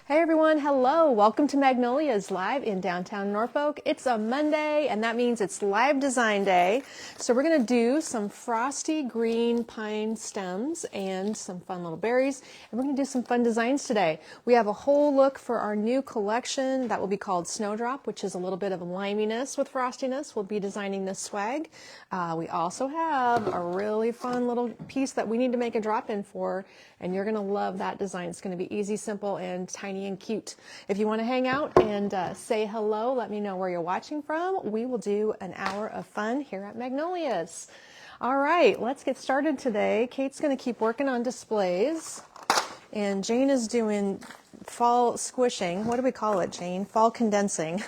Hey everyone, hello. Welcome to Magnolias live in downtown Norfolk. It's a Monday and that means it's live design day. So we're going to do some frosty green pine stems and some fun little berries. And we're going to do some fun designs today. We have a whole look for our new collection that will be called Snowdrop, which is a little bit of liminess with frostiness. We'll be designing this swag. We also have a really fun little piece that we need to make a drop in for, and you're going to love that design. It's going to be easy, simple, and tiny and cute. If you want to hang out and say hello, let me know where you're watching from. We will do an hour of fun here at Magnolias. All right, let's get started today. Kate's going to keep working on displays, and Jane is doing fall squishing. What do we call it, Jane? Fall condensing.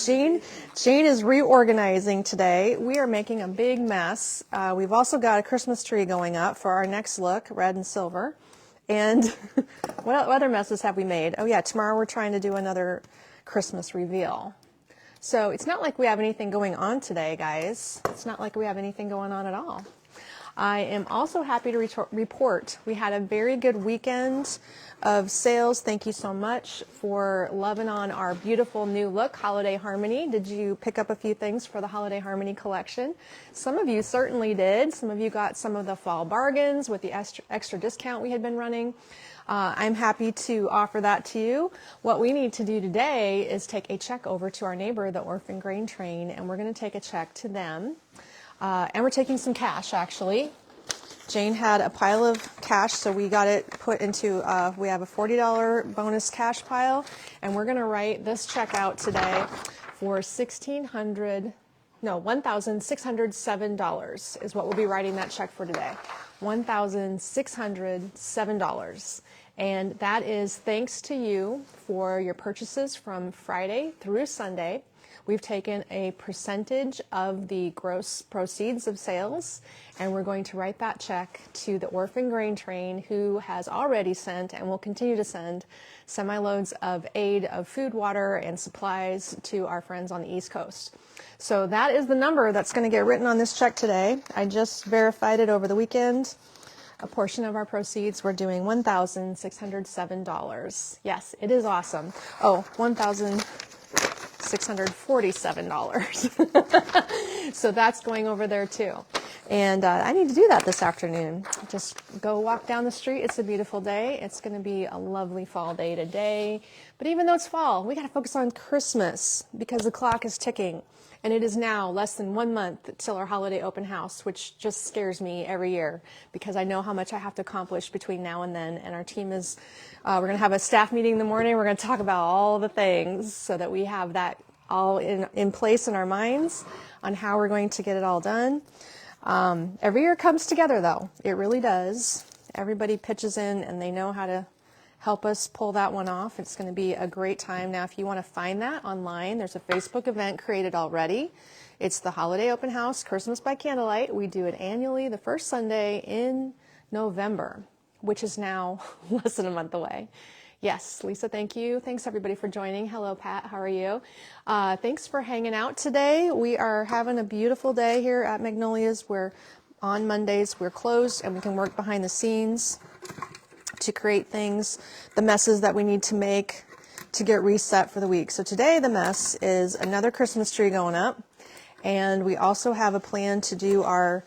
Jane is reorganizing today. We are making a big mess. We've also got a Christmas tree going up for our next look, red and silver. And what other messes have we made? Oh yeah, tomorrow we're trying to do another Christmas reveal. So it's not like we have anything going on today, guys. It's not like we have anything going on at all. I am also happy to report we had a very good weekend of sales. Thank you so much for loving on our beautiful new look, Holiday Harmony. Did you pick up a few things for the Holiday Harmony collection? Some of you certainly did. Some of you got some of the fall bargains with the extra discount we had been running. I'm happy to offer that to you. What we need to do today is take a check over to our neighbor, the Orphan Grain Train, and we're going to take a check to them. And we're taking some cash, actually. Jane had a pile of cash, so we got it put into, we have a $40 bonus cash pile, and we're going to write this check out today for $1,607 is what we'll be writing that check for today. $1,607. And that is thanks to you for your purchases from Friday through Sunday. We've taken a percentage of the gross proceeds of sales, and we're going to write that check to the Orphan Grain Train, who has already sent and will continue to send semi-loads of aid of food, water, and supplies to our friends on the East Coast. So that is the number that's going to get written on this check today. I just verified it over the weekend. A portion of our proceeds, we're doing $1,607. Yes, it is awesome. Oh, $1,647. So that's going over there too. And I need to do that this afternoon. Just go walk down the street. It's a beautiful day. It's going to be a lovely fall day today. But even though it's fall, we got to focus on Christmas because the clock is ticking. And it is now less than 1 month till our holiday open house, which just scares me every year because I know how much I have to accomplish between now and then. And our team is, we're going to have a staff meeting in the morning. We're going to talk about all the things so that we have that all in place in our minds on how we're going to get it all done. Every year comes together, though. It really does. Everybody pitches in and they know how to help us pull that one off. It's going to be a great time. Now, if you want to find that online, there's a Facebook event created already. It's the Holiday Open House, Christmas by Candlelight. We do it annually the first Sunday in November, which is now less than a month away. Yes, Lisa, thank you. Thanks, everybody, for joining. Hello, Pat. How are you? Thanks for hanging out today. We are having a beautiful day here at Magnolias. Where on Mondays, we're closed, and we can work behind the scenes to create things, the messes that we need to make to get reset for the week. So today the mess is another Christmas tree going up, and we also have a plan to do our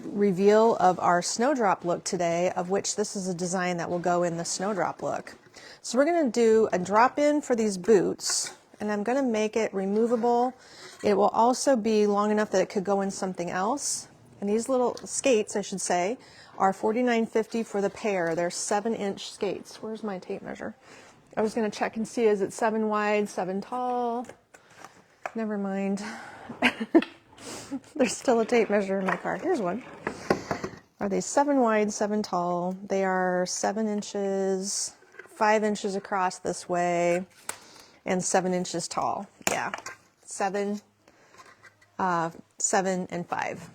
reveal of our snowdrop look today, of which this is a design that will go in the snowdrop look. So we're going to do a drop-in for these boots, and I'm going to make it removable. It will also be long enough that it could go in something else. And these little skates, I should say, are $49.50 for the pair. They're 7-inch skates. Where's my tape measure? I was going to check and see, is it 7 wide, 7 tall? Never mind. There's still a tape measure in my car. Here's one. Are they 7 wide, 7 tall? They are 7 inches, 5 inches across this way, and 7 inches tall. Yeah, 7, 7, and 5.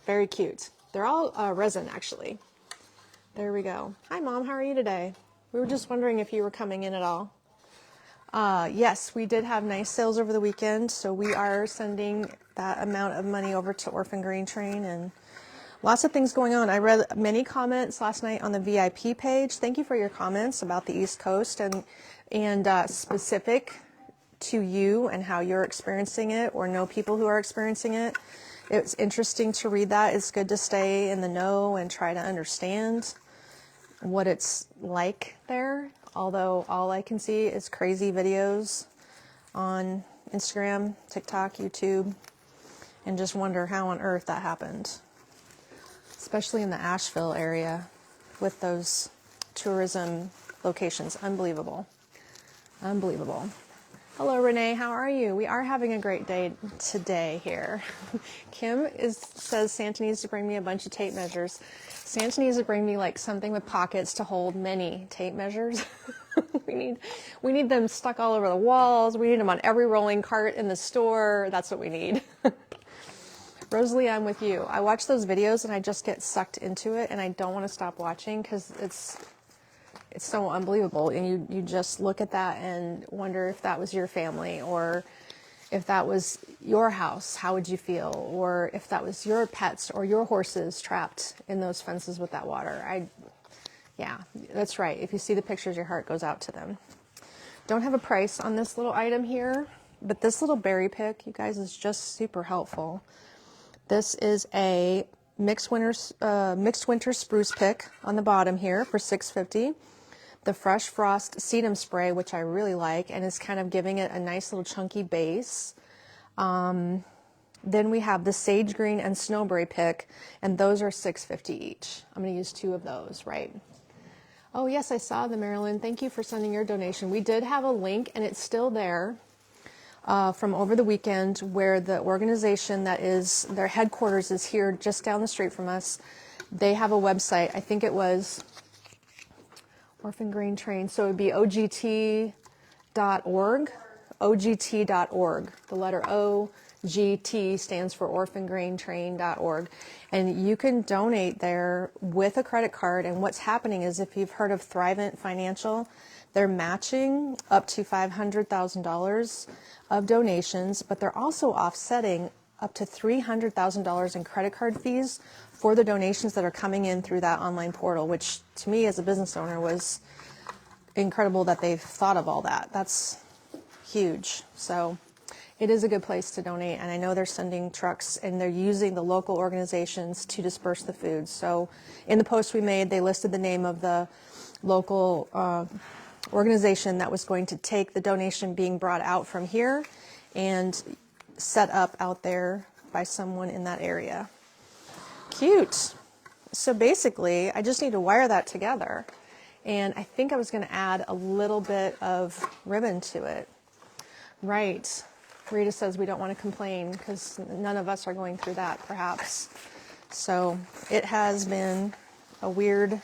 Very cute. They're all resin, actually. There we go. Hi, Mom. How are you today? We were just wondering if you were coming in at all. Yes, we did have nice sales over the weekend, so we are sending that amount of money over to Orphan Grain Train, and Lots of things going on. I read many comments last night on the VIP page. Thank you for your comments about the East Coast and specific to you and how you're experiencing it, or know people who are experiencing it. It's interesting to read that. It's good to stay in the know and try to understand what it's like there. Although all I can see is crazy videos on Instagram, TikTok, YouTube, and just wonder how on earth that happened. Especially in the Asheville area with those tourism locations. Unbelievable. Unbelievable. Hello, Renee. How are you? We are having a great day today here. Kim says Santa needs to bring me a bunch of tape measures. Santa needs to bring me like something with pockets to hold many tape measures. we need them stuck all over the walls. We need them on every rolling cart in the store. That's what we need. Rosalie, I'm with you. I watch those videos and I just get sucked into it, and I don't want to stop watching because it's so unbelievable. And you just look at that and wonder if that was your family, or if that was your house, how would you feel? Or if that was your pets or your horses trapped in those fences with that water. Yeah, that's right. If you see the pictures, your heart goes out to them. Don't have a price on this little item here, but this little berry pick, you guys, is just super helpful. This is a mixed winter spruce pick on the bottom here for $6.50. The Fresh Frost sedum spray, which I really like, and is kind of giving it a nice little chunky base. Then we have the sage green and snowberry pick, and those are $6.50 each. I'm going to use 2 of those, right? Oh yes, I saw the Marilyn. Thank you for sending your donation. We did have a link, and it's still there. From over the weekend, where the organization that is, their headquarters is here just down the street from us. They have a website. I think it was Orphan Green Train. So it would be OGT.org. OGT.org. The letter O, GT stands for orphangraintrain.org. And you can donate there with a credit card. And what's happening is, if you've heard of Thrivent Financial, they're matching up to $500,000 of donations, but they're also offsetting up to $300,000 in credit card fees for the donations that are coming in through that online portal, which to me as a business owner was incredible that they've thought of all that. That's huge. So it is a good place to donate, and I know they're sending trucks and they're using the local organizations to disperse the food. So in the post we made, they listed the name of the local organization that was going to take the donation being brought out from here and set up out there by someone in that area. Cute. So basically, I just need to wire that together. And I think I was going to add a little bit of ribbon to it. Right. Rita says we don't want to complain because none of us are going through that, perhaps. So it has been a weird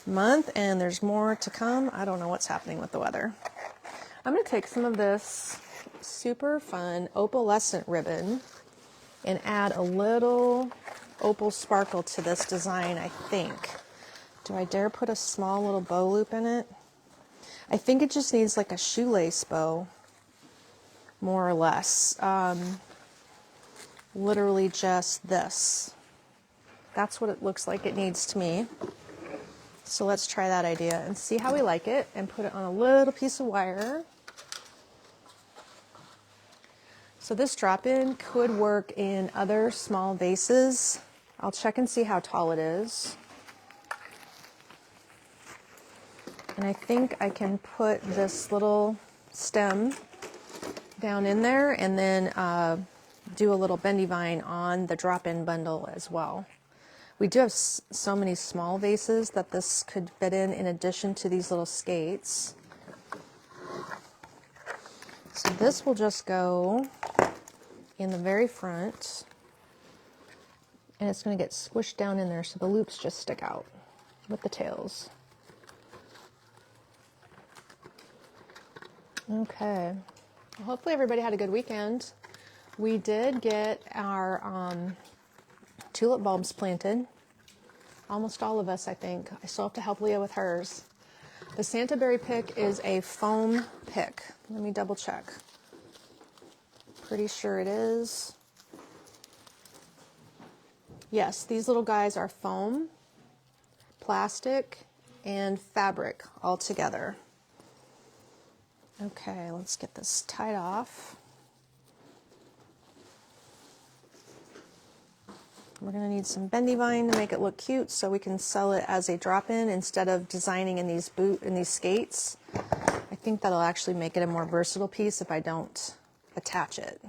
month, and there's more to come. I don't know what's happening with the weather. I'm going to take some of this super fun opalescent ribbon and add a little opal sparkle to this design, I think. Do I dare put a small little bow loop in it? I think it just needs like a shoelace bow, more or less. Literally just this. That's what it looks like it needs to me. So let's try that idea and see how we like it, and put it on a little piece of wire. So this drop-in could work in other small vases. I'll check and see how tall it is. And I think I can put this little stem down in there, and then do a little bendy vine on the drop-in bundle as well. We do have so many small vases that this could fit in addition to these little skates. So this will just go in the very front, and it's going to get squished down in there so the loops just stick out with the tails. Okay. Well, hopefully everybody had a good weekend. We did get our tulip bulbs planted. Almost all of us, I think. I still have to help Leah with hers. The Santa berry pick is a foam pick. Let me double check. Pretty sure it is. Yes, these little guys are foam, plastic, and fabric all together. Okay, let's get this tied off. We're going to need some bendy vine to make it look cute so we can sell it as a drop-in instead of designing in these skates. I think that'll actually make it a more versatile piece if I don't attach it.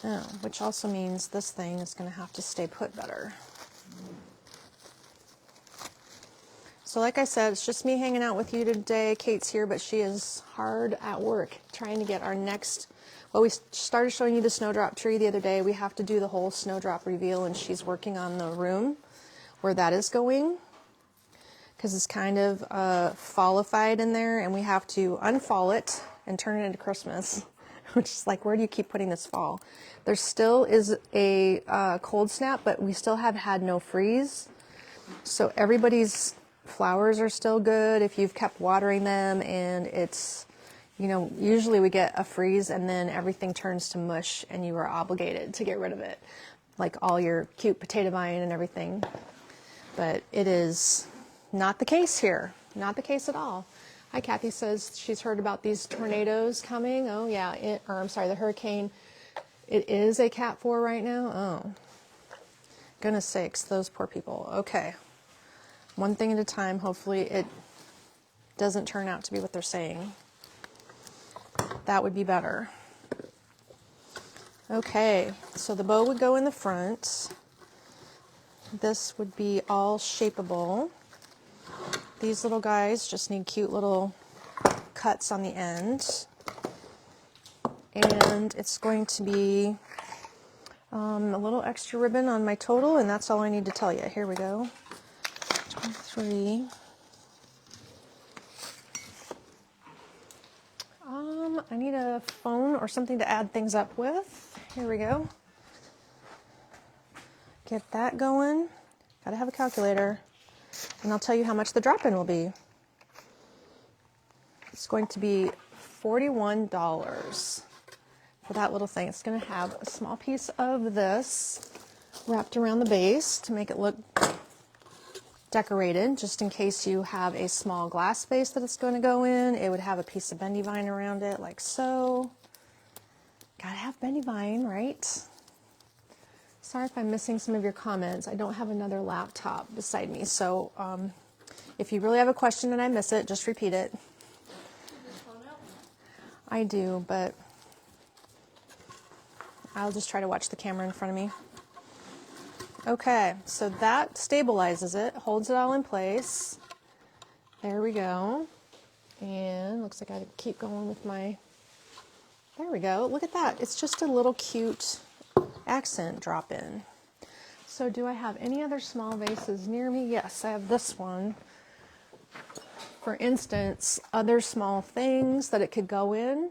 Oh, which also means this thing is going to have to stay put better. So like I said, it's just me hanging out with you today. Kate's here, but she is hard at work trying to get our next, well, we started showing you the snowdrop tree the other day. We have to do the whole snowdrop reveal, and she's working on the room where that is going because it's kind of fallified in there, and we have to unfall it and turn it into Christmas, which is like, where do you keep putting this fall? There still is a cold snap, but we still have had no freeze. So everybody's flowers are still good if you've kept watering them, and it's, you know, usually we get a freeze and then everything turns to mush and you are obligated to get rid of it, like all your cute potato vine and everything. But it is not the case here, not the case at all. Hi, Kathy says she's heard about these tornadoes coming. Oh yeah, or I'm sorry, the hurricane. It is a Cat 4 right now. Oh, goodness sakes, those poor people. Okay. One thing at a time. Hopefully it doesn't turn out to be what they're saying. That would be better. Okay, so the bow would go in the front. This would be all shapeable. These little guys just need cute little cuts on the end. And it's going to be a little extra ribbon on my total, and that's all I need to tell you. Here we go. 23. I need a phone or something to add things up with. Here we go. Get that going. Gotta have a calculator. And I'll tell you how much the drop-in will be. It's going to be $41 for that little thing. It's going to have a small piece of this wrapped around the base to make it look decorated, just in case you have a small glass vase that it's going to go in. It would have a piece of bendy vine around it, like so. Gotta have bendy vine, right? Sorry if I'm missing some of your comments. I don't have another laptop beside me, so if you really have a question and I miss it, just repeat it. I do, but I'll just try to watch the camera in front of me. Okay, so that stabilizes it, holds it all in place. There we go. And looks like I keep going with my, there we go. Look at that. It's just a little cute accent drop in. So do I have any other small vases near me? Yes, I have this one. For instance, other small things that it could go in.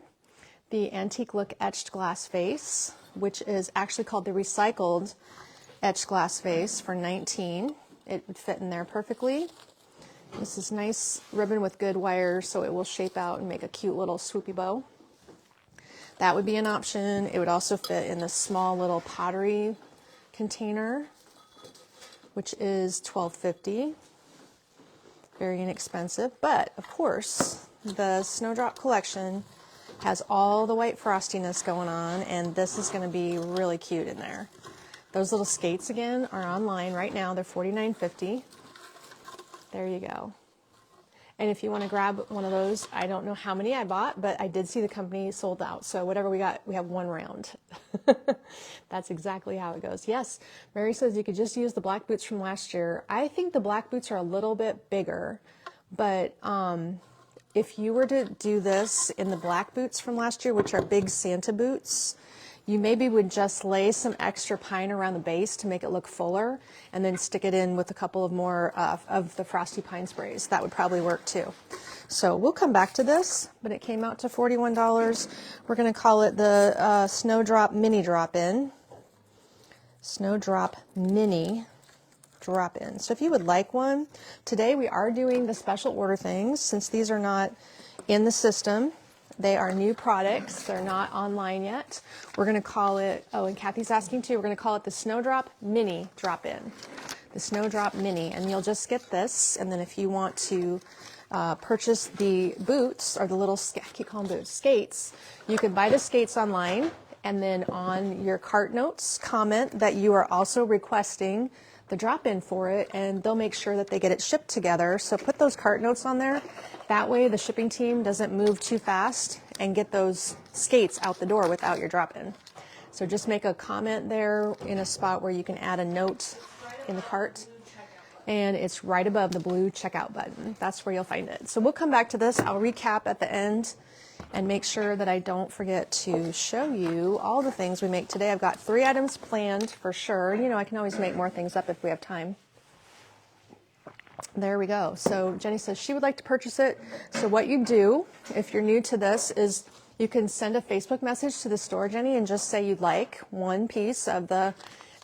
The antique look etched glass vase, which is actually called the recycled etched glass vase for $19. It would fit in there perfectly. This is nice ribbon with good wire, so it will shape out and make a cute little swoopy bow. That would be an option. It would also fit in this small little pottery container, which is $12.50. Very inexpensive, but of course the Snowdrop collection has all the white frostiness going on, and this is going to be really cute in there. Those little skates again are online right now. They're $49.50. There you go. And if you want to grab one of those, I don't know how many I bought, but I did see the company sold out. So whatever we got, we have one round. That's exactly how it goes. Yes, Mary says you could just use the black boots from last year. I think the black boots are a little bit bigger, but if you were to do this in the black boots from last year, which are big Santa boots, you maybe would just lay some extra pine around the base to make it look fuller, and then stick it in with a couple of more of the frosty pine sprays. That would probably work too. So we'll come back to this, but it came out to $41. We're going to call it the Snowdrop Mini Drop-In. Snowdrop Mini Drop-In. So if you would like one, today we are doing the special order things. Since these are not in the system, They are new products. They're not online yet. We're going to call it, oh, and Kathy's asking too, we're going to call it the Snowdrop Mini Drop-In. The Snowdrop Mini. And you'll just get this. And then if you want to purchase the boots, or the little, I keep calling boots, skates, you can buy the skates online. And then on your cart notes, comment that you are also requesting the drop-in for it, and they'll make sure that they get it shipped together. So put those cart notes on there. That way the shipping team doesn't move too fast and get those skates out the door without your drop-in. So just make a comment there in a spot where you can add a note in the cart. And it's right above the blue checkout button. That's where you'll find it. So we'll come back to this. I'll recap at the end and make sure that I don't forget to show you all the things we make today. I've got 3 items planned for sure. You know, I can always make more things up if we have time. There we go. So Jenny says she would like to purchase it. So what you do, if you're new to this, is you can send a Facebook message to the store, Jenny, and just say you'd like one piece of the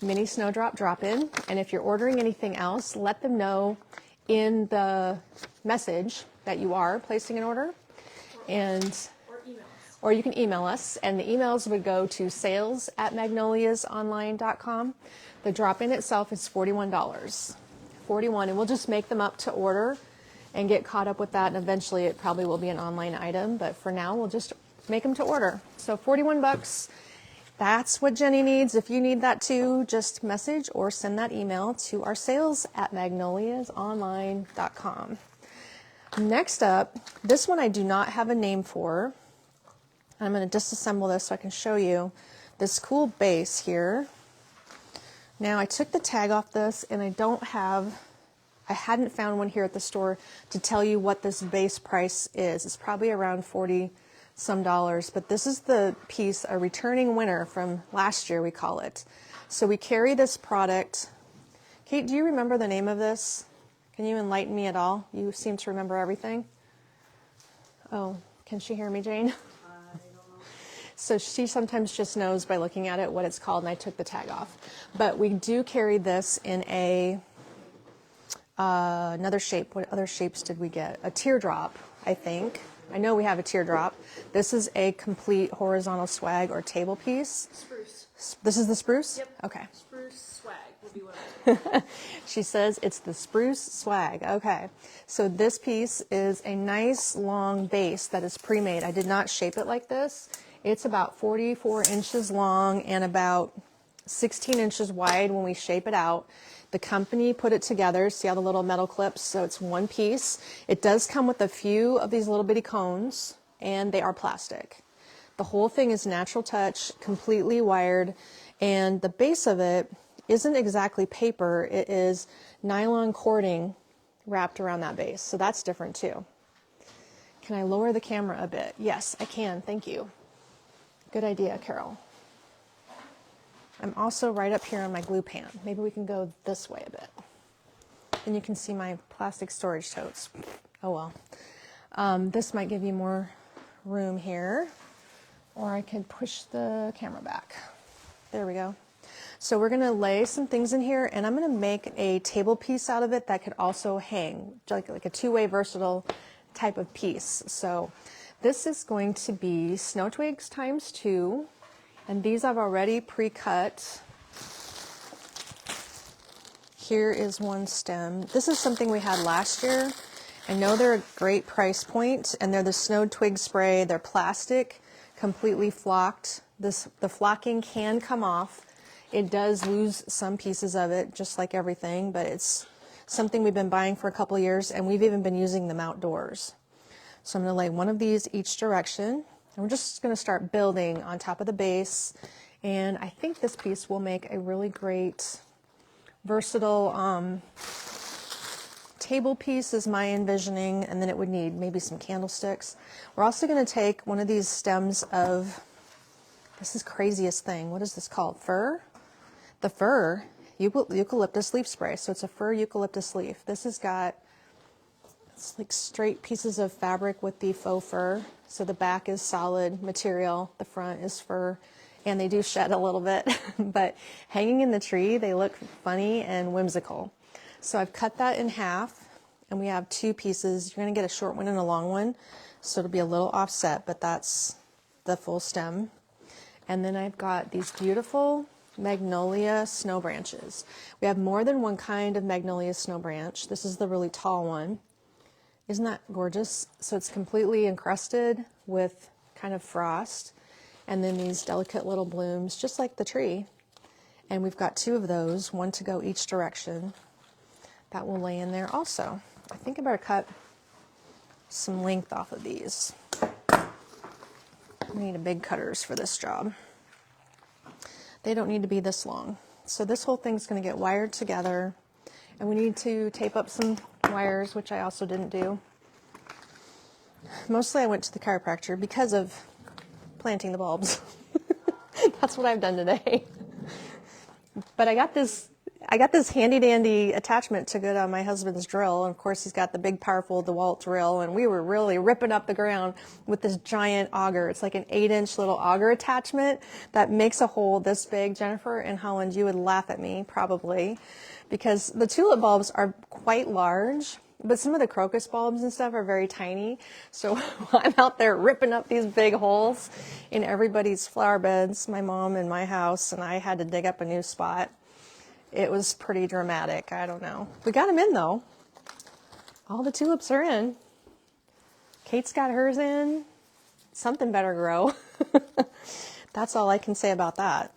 mini Snowdrop drop-in. And if you're ordering anything else, let them know in the message that you are placing an order. Or you can email us, and the emails would go to sales@magnoliasonline.com. The drop-in itself is $41. $41, and we'll just make them up to order and get caught up with that, and eventually it probably will be an online item, but for now we'll just make them to order. So 41 bucks. That's what Jenny needs. If you need that too, just message or send that email to our sales@magnoliasonline.com. Next up, this one I do not have a name for. I'm going to disassemble this so I can show you this cool base here. Now I took the tag off this, and I hadn't found one here at the store to tell you what this base price is. It's probably around $40 some, but this is the piece, a returning winner from last year, we call it. So we carry this product. Kate, do you remember the name of this? Can you enlighten me at all? You seem to remember everything. Oh, can she hear me, Jane? I don't know. So she sometimes just knows by looking at it what it's called, and I took the tag off. But we do carry this in a another shape. What other shapes did we get? A teardrop, I think. I know we have a teardrop. This is a complete horizontal swag or table piece. Spruce. This is the spruce? Yep. Okay. Spruce swag would be what She says it's the spruce swag. Okay. So this piece is a nice long base that is pre-made. I did not shape it like this. It's about 44 inches long and about 16 inches wide when we shape it out. The company put it together. See all the little metal clips? So it's one piece. It does come with a few of these little bitty cones, and they are plastic. The whole thing is natural touch, completely wired, and the base of it isn't exactly paper. It is nylon cording wrapped around that base. So that's different too. Can I lower the camera a bit? Yes, I can. Thank you. Good idea, Carol. I'm also right up here on my glue pan. Maybe we can go this way a bit. And you can see my plastic storage totes. Oh well. This might give you more room here. Or I could push the camera back. There we go. So we're going to lay some things in here, and I'm going to make a table piece out of it that could also hang, like a two-way versatile type of piece. So this is going to be snow twigs ×2. And these I've already pre-cut. Here is one stem. This is something we had last year. I know they're a great price point, and they're the snow twig spray. They're plastic, completely flocked. The flocking can come off. It does lose some pieces of it, just like everything, but it's something we've been buying for a couple of years, and we've even been using them outdoors. So I'm going to lay one of these each direction. And we're just going to start building on top of the base, and I think this piece will make a really great versatile table piece is my envisioning, and then it would need maybe some candlesticks. We're also going to take one of these stems of, this is craziest thing, what is this called? Fir? The fir eucalyptus leaf spray. So it's a fir eucalyptus leaf. This has got, it's like straight pieces of fabric with the faux fur. So the back is solid material, the front is fur, and they do shed a little bit, but hanging in the tree, they look funny and whimsical. So I've cut that in half, and we have two pieces. You're going to get a short one and a long one, so it'll be a little offset, but that's the full stem. And then I've got these beautiful Magnolia snow branches. We have more than one kind of Magnolia snow branch. This is the really tall one. Isn't that gorgeous? So it's completely encrusted with kind of frost, and then these delicate little blooms, just like the tree. And we've got two of those, one to go each direction. That will lay in there also. I think I better cut some length off of these. We need a big cutters for this job. They don't need to be this long. So this whole thing's going to get wired together, and we need to tape up some wires, which I also didn't do. Mostly I went to the chiropractor because of planting the bulbs. That's what I've done today. But I got this handy dandy attachment to go on my husband's drill. And of course, he's got the big, powerful DeWalt drill. And we were really ripping up the ground with this giant auger. It's like an 8-inch little auger attachment that makes a hole this big. Jennifer and Holland, you would laugh at me probably, because the tulip bulbs are quite large, but some of the crocus bulbs and stuff are very tiny. So I'm out there ripping up these big holes in everybody's flower beds, my mom and my house, and I had to dig up a new spot. It was pretty dramatic. I don't know. We got them in though. All the tulips are in. Kate's got hers in. Something better grow. That's all I can say about that.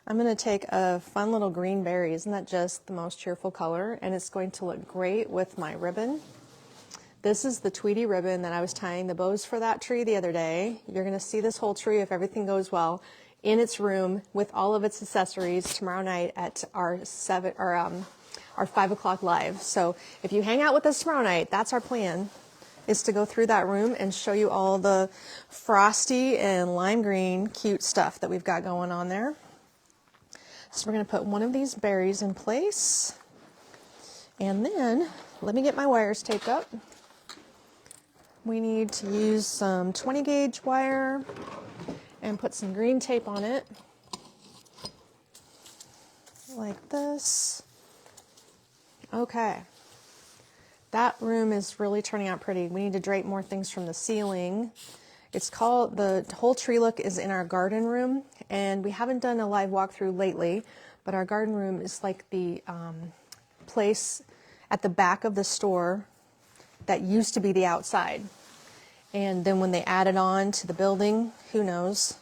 I'm going to take a fun little green berry. Isn't that just the most cheerful color? And it's going to look great with my ribbon. This is the Tweety ribbon that I was tying the bows for that tree the other day. You're going to see this whole tree, if everything goes well, in its room with all of its accessories tomorrow night at our 5 o'clock live. So if you hang out with us tomorrow night, that's our plan, is to go through that room and show you all the frosty and lime green cute stuff that we've got going on there. So we're going to put one of these berries in place, and then let me get my wires taped up. We need to use some 20 gauge wire and put some green tape on it, like this. Okay, that room is really turning out pretty. We need to drape more things from the ceiling. It's called, the whole tree look is in our garden room, and we haven't done a live walkthrough lately, but our garden room is like the place at the back of the store that used to be the outside. And then when they added on to the building, who knows,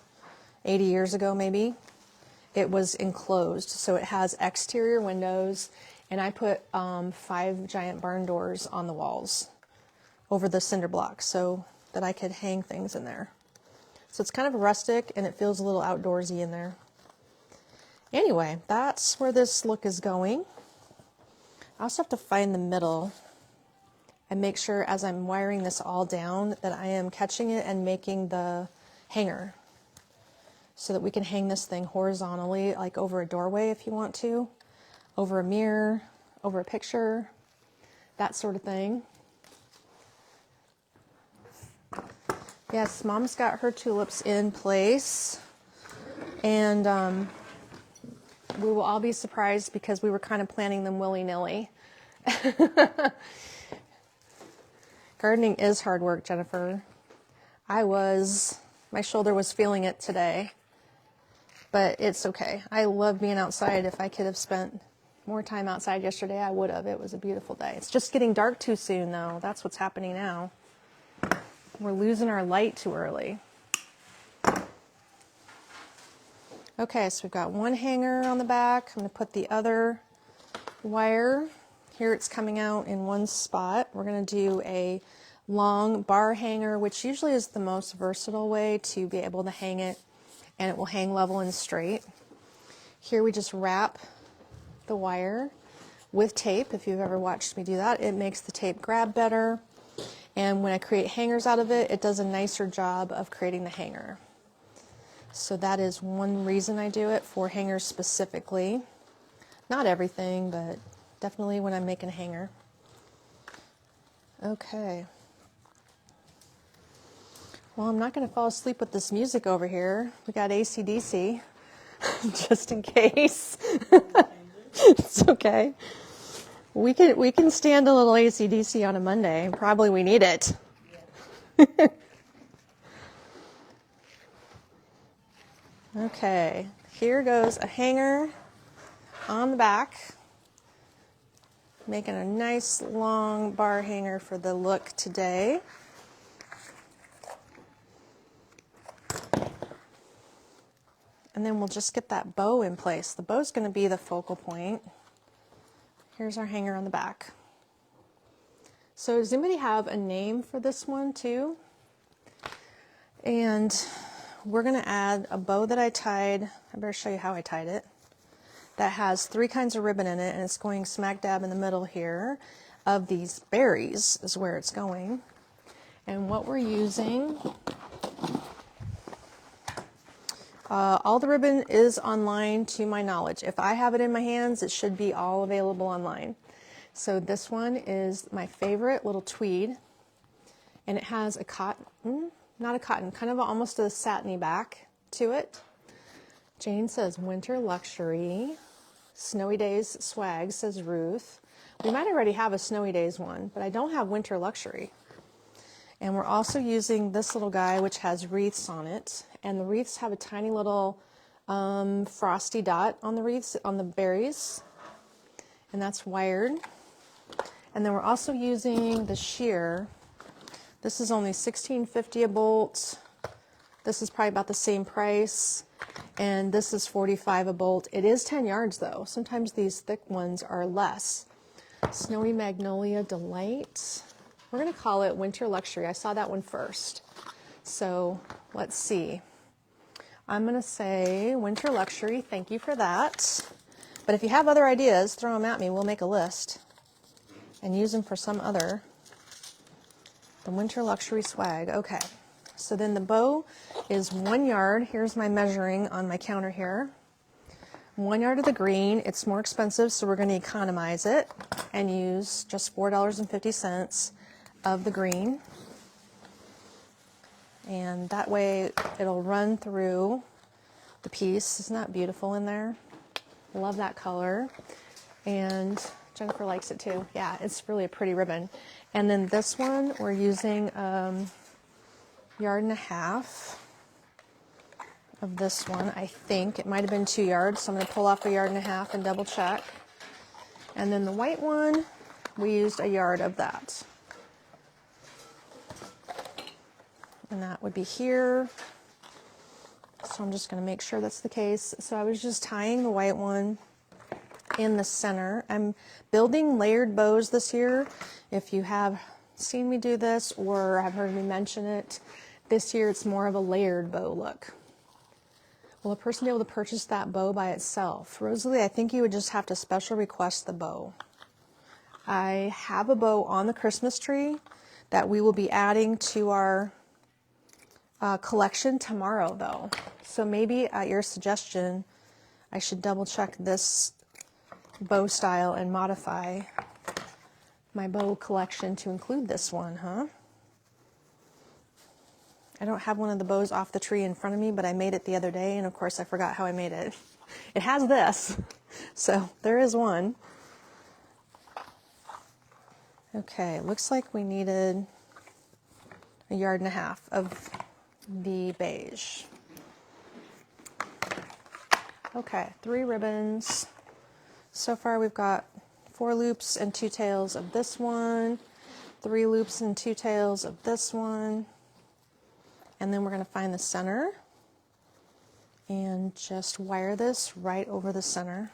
80 years ago maybe, it was enclosed. So it has exterior windows, and I put 5 giant barn doors on the walls over the cinder blocks so that I could hang things in there. So it's kind of rustic, and it feels a little outdoorsy in there. Anyway, that's where this look is going. I also have to find the middle and make sure as I'm wiring this all down that I am catching it and making the hanger so that we can hang this thing horizontally, like over a doorway if you want to, over a mirror, over a picture, that sort of thing. Yes, Mom's got her tulips in place, and we will all be surprised because we were kind of planting them willy-nilly. Gardening is hard work, Jennifer. My shoulder was feeling it today, but it's okay. I love being outside. If I could have spent more time outside yesterday, I would have. It was a beautiful day. It's just getting dark too soon, though. That's what's happening now. We're losing our light too early. Okay, so we've got one hanger on the back. I'm going to put the other wire. Here it's coming out in one spot. We're going to do a long bar hanger, which usually is the most versatile way to be able to hang it, and it will hang level and straight. Here we just wrap the wire with tape. If you've ever watched me do that, it makes the tape grab better. And when I create hangers out of it, it does a nicer job of creating the hanger. So that is one reason I do it, for hangers specifically. Not everything, but definitely when I'm making a hanger. Okay. Well, I'm not going to fall asleep with this music over here. We got AC/DC, just in case. It's okay. We can stand a little AC/DC on a Monday. Probably we need it. Okay, here goes a hanger on the back, making a nice long bar hanger for the look today. And then we'll just get that bow in place. The bow's going to be the focal point. Here's our hanger on the back. So does anybody have a name for this one too? And we're going to add a bow that I tied. I better show you how I tied it. That has 3 kinds of ribbon in it, and it's going smack dab in the middle here of these berries is where it's going. And what we're using, all the ribbon is online to my knowledge. If I have it in my hands, it should be all available online. So this one is my favorite, little tweed, and it has a cotton, not a cotton, kind of almost a satiny back to it. Jane says winter luxury. Snowy Days swag, says Ruth. We might already have a Snowy Days one, but I don't have winter luxury. And we're also using this little guy, which has wreaths on it. And the wreaths have a tiny little frosty dot on the wreaths, on the berries. And that's wired. And then we're also using the sheer. This is only $16.50 a bolt. This is probably about the same price. And this is $45 a bolt. It is 10 yards though. Sometimes these thick ones are less. Snowy Magnolia Delight. We're going to call it Winter Luxury. I saw that one first. So let's see. I'm going to say Winter Luxury. Thank you for that. But if you have other ideas, throw them at me. We'll make a list and use them for some other. The Winter Luxury swag. Okay. So then the bow is 1 yard. Here's my measuring on my counter here. 1 yard of the green. It's more expensive, so we're going to economize it and use just $4.50 of the green. And that way it'll run through the piece. Isn't that beautiful in there? Love that color. And Jennifer likes it too. Yeah, it's really a pretty ribbon. And then this one, we're using 1.5 yards of this one. I think it might have been 2 yards, so I'm going to pull off 1.5 yards and double check. And then the white one, we used 1 yard of that. And that would be here. So I'm just going to make sure that's the case. So I was just tying the white one in the center. I'm building layered bows this year. If you have seen me do this or have heard me mention it, this year it's more of a layered bow look. Will a person be able to purchase that bow by itself? Rosalie, I think you would just have to special request the bow. I have a bow on the Christmas tree that we will be adding to our collection tomorrow though. So maybe at your suggestion, I should double check this bow style and modify my bow collection to include this one, huh? I don't have one of the bows off the tree in front of me, but I made it the other day, and of course I forgot how I made it. It has this, so there is one. Okay, looks like we needed 1.5 yards of the beige. Okay, 3 ribbons. So far we've got 4 loops and 2 tails of this one, 3 loops and 2 tails of this one, and then we're going to find the center and just wire this right over the center.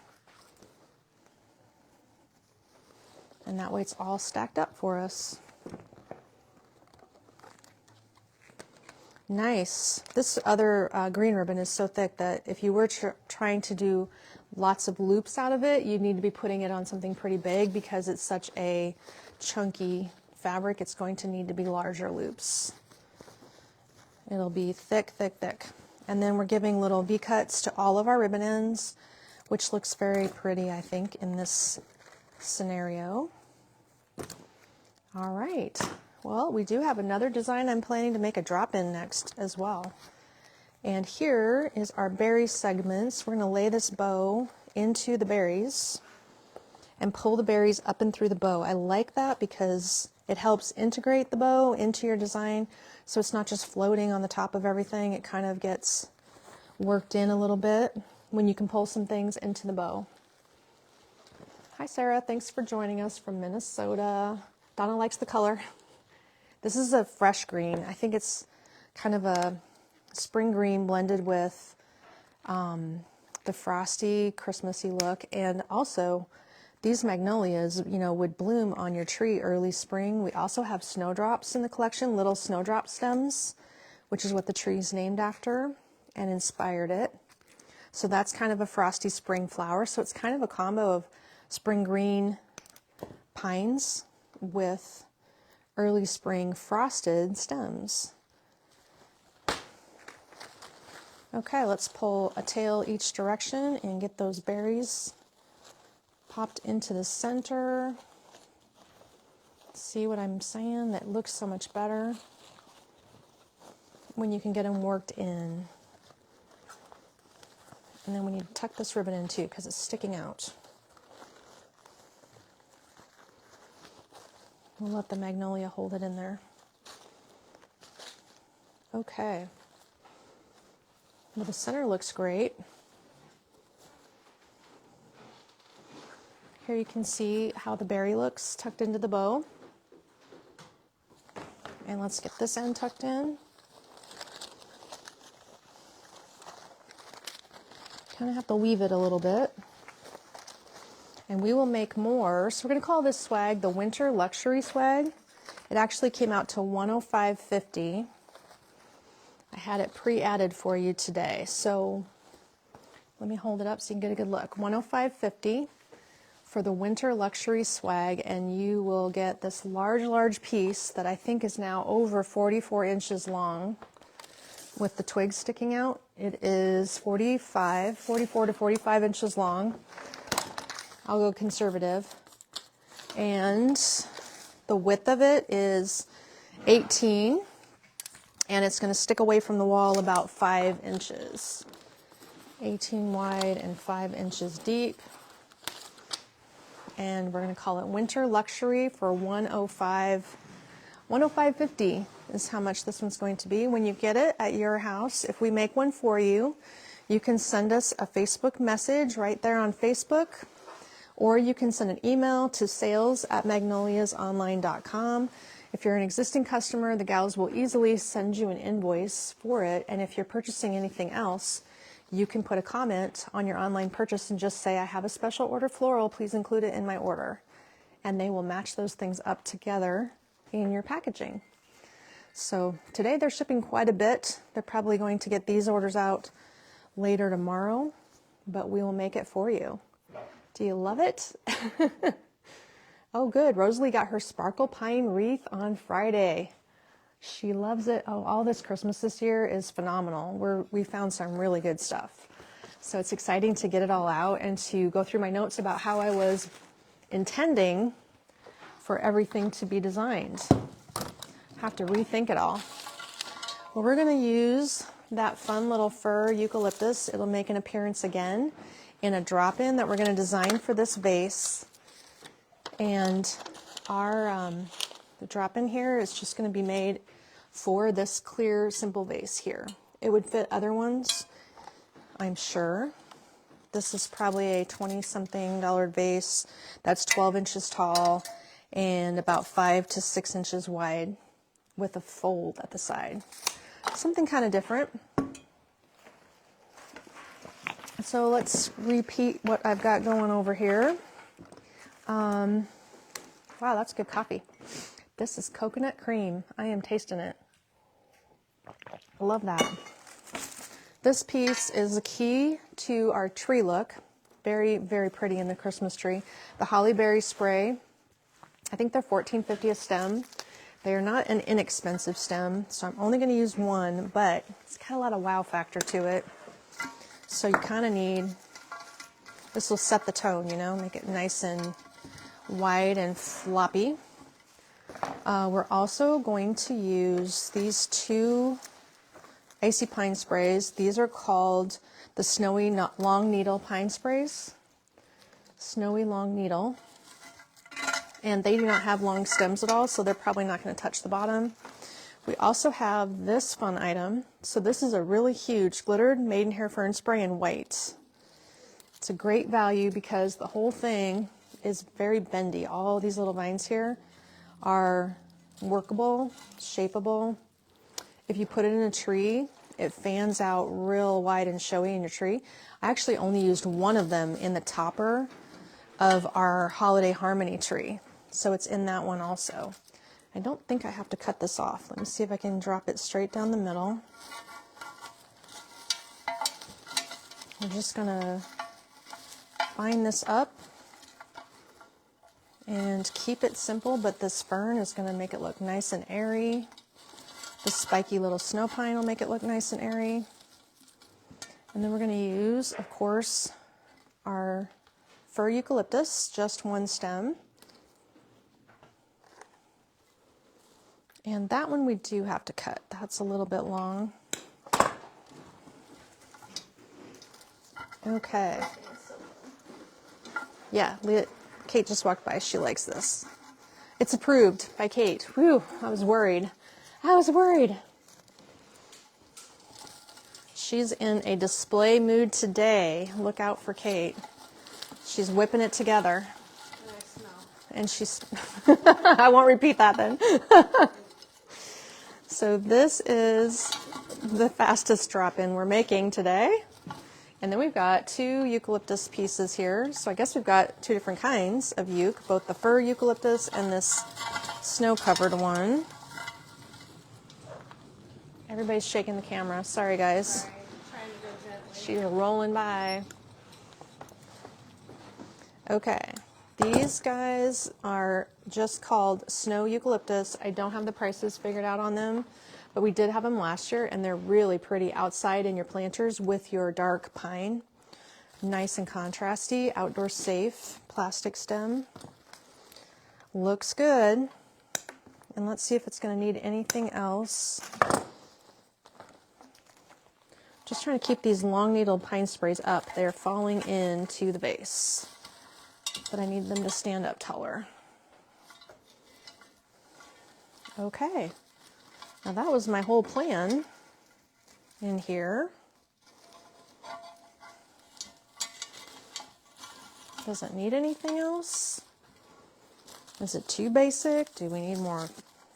And that way it's all stacked up for us. Nice. This other green ribbon is so thick that if you were trying to do lots of loops out of it, you'd need to be putting it on something pretty big because it's such a chunky fabric. It's going to need to be larger loops. It'll be thick, thick, thick. And then we're giving little V-cuts to all of our ribbon ends, which looks very pretty, I think, in this scenario. All right. Well, we do have another design I'm planning to make a drop-in next as well. And here is our berry segments. We're going to lay this bow into the berries. and pull the berries up and through the bow. I like that because it helps integrate the bow into your design, so it's not just floating on the top of everything. It kind of gets worked in a little bit when you can pull some things into the bow. Hi Sarah, thanks for joining us from Minnesota. Donna likes the color. This is a fresh green. I think it's kind of a spring green blended with the frosty, Christmassy look. And also, these magnolias, you know, would bloom on your tree early spring. We also have snowdrops in the collection, little snowdrop stems, which is what the tree's named after and inspired it. So that's kind of a frosty spring flower. So it's kind of a combo of spring green pines with early spring frosted stems. Okay, let's pull a tail each direction and get those berries popped into the center. See what I'm saying? That looks so much better when you can get them worked in. And then we need to tuck this ribbon in too because it's sticking out. We'll let the magnolia hold it in there. Okay. Well, the center looks great. Here you can see how the berry looks tucked into the bow. And let's get this end tucked in. Kind of have to weave it a little bit. And we will make more. So we're going to call this swag the Winter Luxury Swag. It actually came out to $105.50. I had it pre-added for you today. So let me hold it up so you can get a good look. $105.50 for the Winter Luxury Swag, and you will get this large piece that I think is now over 44 inches long with the twigs sticking out. It is 44 to 45 inches long. I'll go conservative. And the width of it is 18, and it's going to stick away from the wall about 5 inches. 18 wide and 5 inches deep. And we're going to call it Winter Luxury for $105.50 is how much this one's going to be. When you get it at your house, if we make one for you, you can send us a Facebook message right there on Facebook, or you can send an email to sales@magnoliasonline.com. If you're an existing customer, the gals will easily send you an invoice for it. And if you're purchasing anything else, you can put a comment on your online purchase and just say, I have a special order floral, please include it in my order. And they will match those things up together in your packaging. So today they're shipping quite a bit. They're probably going to get these orders out later tomorrow, but we will make it for you. Do you love it? Oh, good. Rosalie got her sparkle pine wreath on Friday. She loves it. Oh, all this Christmas this year is phenomenal. We found some really good stuff. So it's exciting to get it all out and to go through my notes about how I was intending for everything to be designed. Have to rethink it all. Well, we're going to use that fun little fir eucalyptus. It'll make an appearance again in a drop-in that we're going to design for this vase. And our the drop-in here is just going to be made for this clear, simple vase here. It would fit other ones, I'm sure. This is probably a $20-something vase that's 12 inches tall and about 5 to 6 inches wide with a fold at the side. Something kind of different. So let's repeat what I've got going over here. Wow, that's good coffee. This is coconut cream. I am tasting it. I love that. This piece is the key to our tree look. Very, very pretty in the Christmas tree. The holly berry spray. I think they're $14.50 a stem. They are not an inexpensive stem, so I'm only going to use one, but it's got a lot of wow factor to it. So you kind of need, this will set the tone, you know, make it nice and wide and floppy. We're also going to use these two icy pine sprays. These are called the Snowy Long Needle Pine Sprays. snowy long needle. And they do not have long stems at all, so they're probably not going to touch the bottom. We also have this fun item. So this is a really huge glittered maidenhair fern spray in white. It's a great value because the whole thing is very bendy. All these little vines here are workable, shapeable. If you put it in a tree, it fans out real wide and showy in your tree. I actually only used one of them in the topper of our holiday harmony tree. So it's in that one also. I don't think I have to cut this off. Let me see if I can drop it straight down the middle. I'm just gonna bind this up and keep it simple, but this fern is gonna make it look nice and airy. The spiky little snow pine will make it look nice and airy. And then we're gonna use, of course, our fir eucalyptus, just one stem. And that one we do have to cut. That's a little bit long. Okay. Yeah, Kate just walked by. She likes this. It's approved by Kate. Whew, I was worried. I was worried. She's in a display mood today. Look out for Kate. She's whipping it together. And I smell. And she's, I won't repeat that then. So this is the fastest drop-in we're making today. And then we've got 2 eucalyptus pieces here. So I guess we've got 2 different kinds of euc, both the fir eucalyptus and this snow-covered one. Everybody's shaking the camera. Sorry, guys. Sorry, trying to go gently. She's rolling by. Okay. These guys are just called snow eucalyptus. I don't have the prices figured out on them, but we did have them last year, and they're really pretty outside in your planters with your dark pine. Nice and contrasty, outdoor safe, plastic stem. Looks good. And let's see if it's going to need anything else. Just trying to keep these long needle pine sprays up. They're falling into the vase, but I need them to stand up taller. Okay, now that was my whole plan in here. Doesn't need anything else. Is it too basic? Do we need more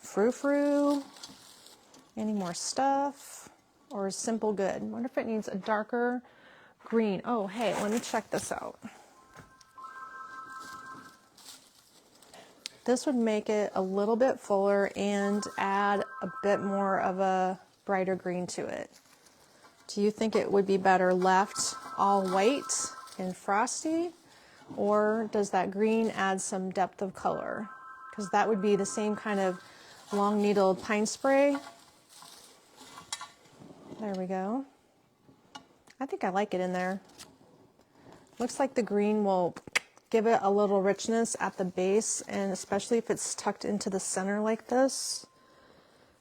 frou-frou? Any more stuff? Or is simple good? I wonder if it needs a darker green. Oh, hey, let me check this out. This would make it a little bit fuller and add a bit more of a brighter green to it. Do you think it would be better left all white and frosty, or does that green add some depth of color? Because that would be the same kind of long needled pine spray. There we go. I think I like it in there. Looks like the green will give it a little richness at the base, and especially if it's tucked into the center like this.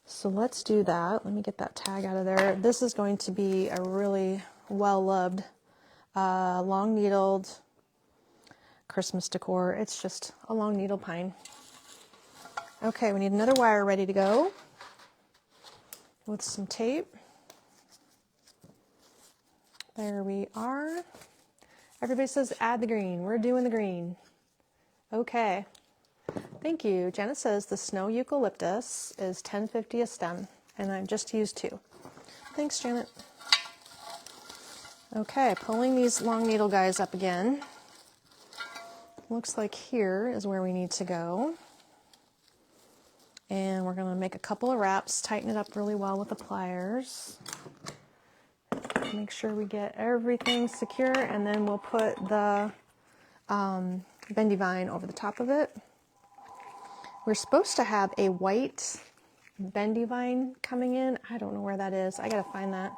So let's do that. Let me get that tag out of there. This is going to be a really well-loved, long needled Christmas decor. It's just a long needle pine. Okay, we need another wire ready to go with some tape. There we are. Everybody says add the green. We're doing the green. Okay. Thank you. Janet says the snow eucalyptus is $10.50 a stem, and I've just used 2. Thanks, Janet. Okay, pulling these long needle guys up again. Looks like here is where we need to go. And we're going to make a couple of wraps, tighten it up really well with the pliers. Make sure we get everything secure, and then we'll put the bendy vine over the top of it. We're supposed to have a white bendy vine coming in. I don't know where that is. I gotta find that.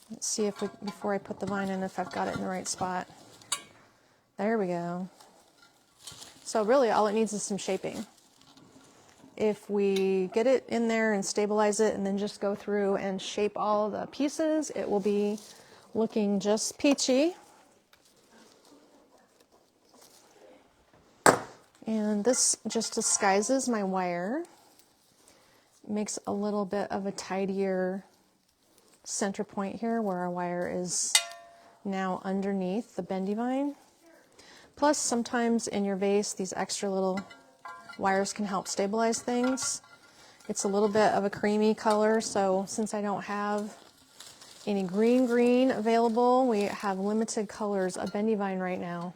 Let's see if before I put the vine in, if I've got it in the right spot. There we go. So really all it needs is some shaping. if we get it in there and stabilize it and then just go through and shape all the pieces, it will be looking just peachy. And this just disguises my wire, makes a little bit of a tidier center point here where our wire is now underneath the bendy vine. Plus, sometimes in your vase, these extra little wires can help stabilize things. It's a little bit of a creamy color, so since I don't have any green available, we have limited colors of bendy vine right now,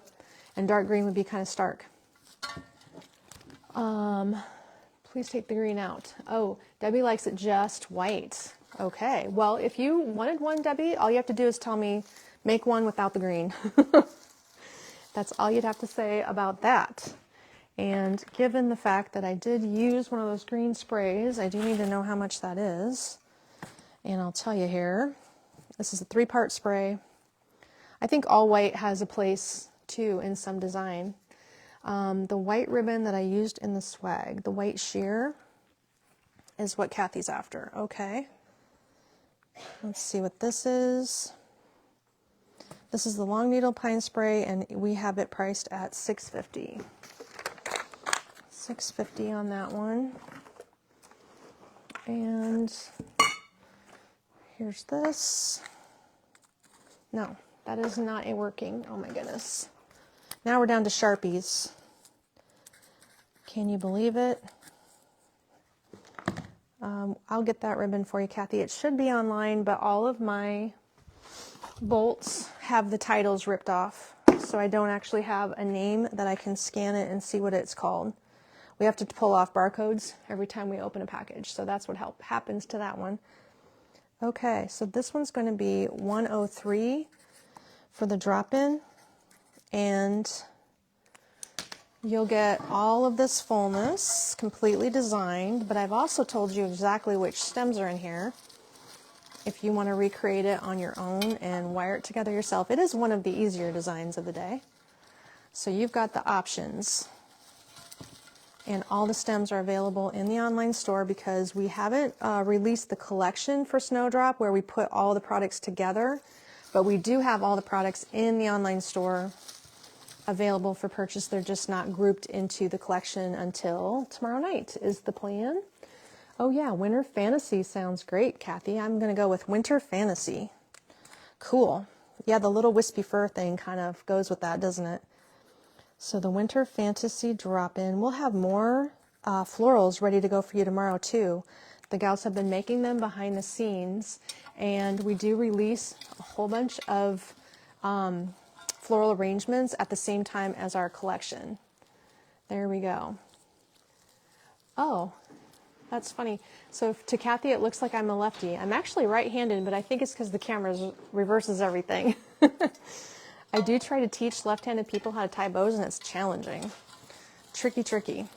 and dark green would be kind of stark. Please take the green out. Oh, Debbie likes it just white. Okay, well, if you wanted one, Debbie, all you have to do is tell me, make one without the green. That's all you'd have to say about that. And given the fact that I did use one of those green sprays, I do need to know how much that is. And I'll tell you here, this is a 3-part spray. I think all white has a place too in some design. The white ribbon that I used in the swag, the white sheer, is what Kathy's after. Okay. Let's see what this is. This is the long needle pine spray, and we have it priced at $6.50. $6.50 on that one. And here's this. No, that is not working. Oh my goodness. Now we're down to Sharpies. Can you believe it? I'll get that ribbon for you, Kathy. It should be online, but all of my bolts have the titles ripped off, so I don't actually have a name that I can scan it and see what it's called. We have to pull off barcodes every time we open a package, so that's what happens to that one. Okay, so this one's going to be 103 for the drop-in, and you'll get all of this fullness completely designed, but I've also told you exactly which stems are in here if you want to recreate it on your own and wire it together yourself. It is one of the easier designs of the day. So you've got the options, and all the stems are available in the online store because we haven't released the collection for Snowdrop where we put all the products together, but we do have all the products in the online store available for purchase. They're just not grouped into the collection until tomorrow night is the plan. Oh yeah, Winter Fantasy sounds great, Kathy. I'm going to go with Winter Fantasy. Cool. Yeah, the little wispy fur thing kind of goes with that, doesn't it? So the Winter Fantasy drop-in. We'll have more florals ready to go for you tomorrow too. The gals have been making them behind the scenes, and we do release a whole bunch of floral arrangements at the same time as our collection. There we go. Oh, that's funny. So to Kathy, it looks like I'm a lefty. I'm actually right-handed, but I think it's because the camera reverses everything. I do try to teach left-handed people how to tie bows, and it's challenging. Tricky.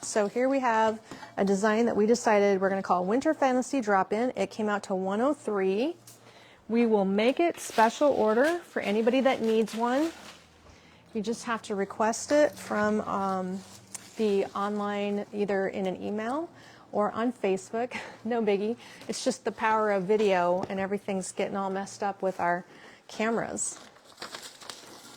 So here we have a design that we decided we're going to call Winter Fantasy Drop-In. It came out to $103. We will make it special order for anybody that needs one. You just have to request it from the online, either in an email or on Facebook. No biggie. It's just the power of video, and everything's getting all messed up with our cameras.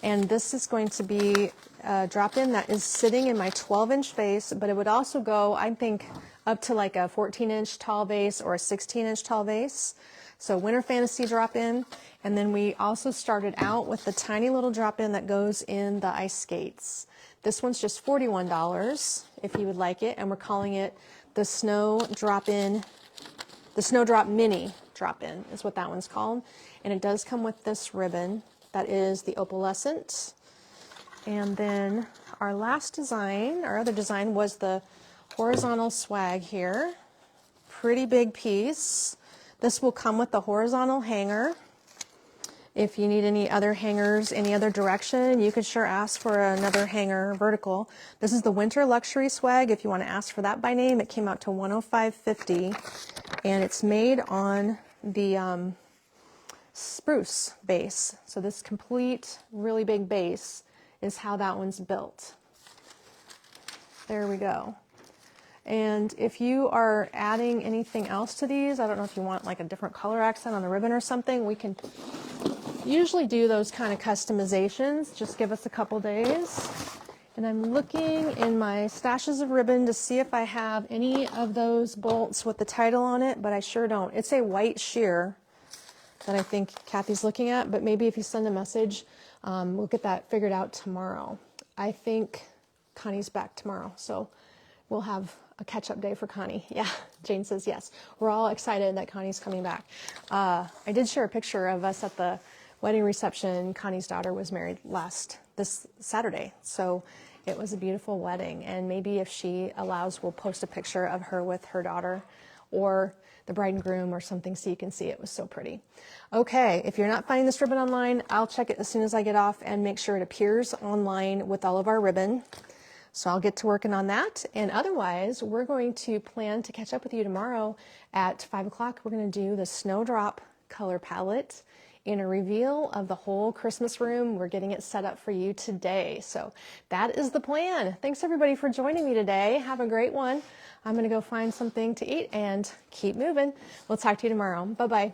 And this is going to be a drop-in that is sitting in my 12-inch vase, but it would also go, I think, up to like a 14-inch tall vase or a 16-inch tall vase. So Winter Fantasy drop-in, and then we also started out with the tiny little drop-in that goes in the ice skates. This one's just $41 if you would like it, and we're calling it the Snow Drop-In, the Snowdrop Mini Drop-In is what that one's called. And it does come with this ribbon that is the opalescent. And then our last design, our other design, was the horizontal swag here. Pretty big piece. This will come with the horizontal hanger. If you need any other hangers, any other direction, you could sure ask for another hanger vertical. This is the Winter Luxury Swag. If you want to ask for that by name, it came out to $105.50, and it's made on the spruce base. So this complete, really big base is how that one's built. There we go. And if you are adding anything else to these, I don't know if you want like a different color accent on the ribbon or something, we can usually do those kind of customizations. Just give us a couple days. And I'm looking in my stashes of ribbon to see if I have any of those bolts with the title on it, but I sure don't. It's a white sheer that I think Kathy's looking at, but maybe if you send a message, we'll get that figured out tomorrow. I think Connie's back tomorrow, so we'll have a catch-up day for Connie. Yeah, Jane says yes. We're all excited that Connie's coming back. I did share a picture of us at the wedding reception. Connie's daughter was married this Saturday, so it was a beautiful wedding. And maybe if she allows, we'll post a picture of her with her daughter or the bride and groom or something so you can see. It was so pretty. Okay, if you're not finding this ribbon online, I'll check it as soon as I get off and make sure it appears online with all of our ribbon. So I'll get to working on that. And otherwise, we're going to plan to catch up with you tomorrow at 5 o'clock. We're going to do the Snowdrop color palette in a reveal of the whole Christmas room. We're getting it set up for you today. So that is the plan. Thanks everybody for joining me today. Have a great one. I'm going to go find something to eat and keep moving. We'll talk to you tomorrow. Bye-bye.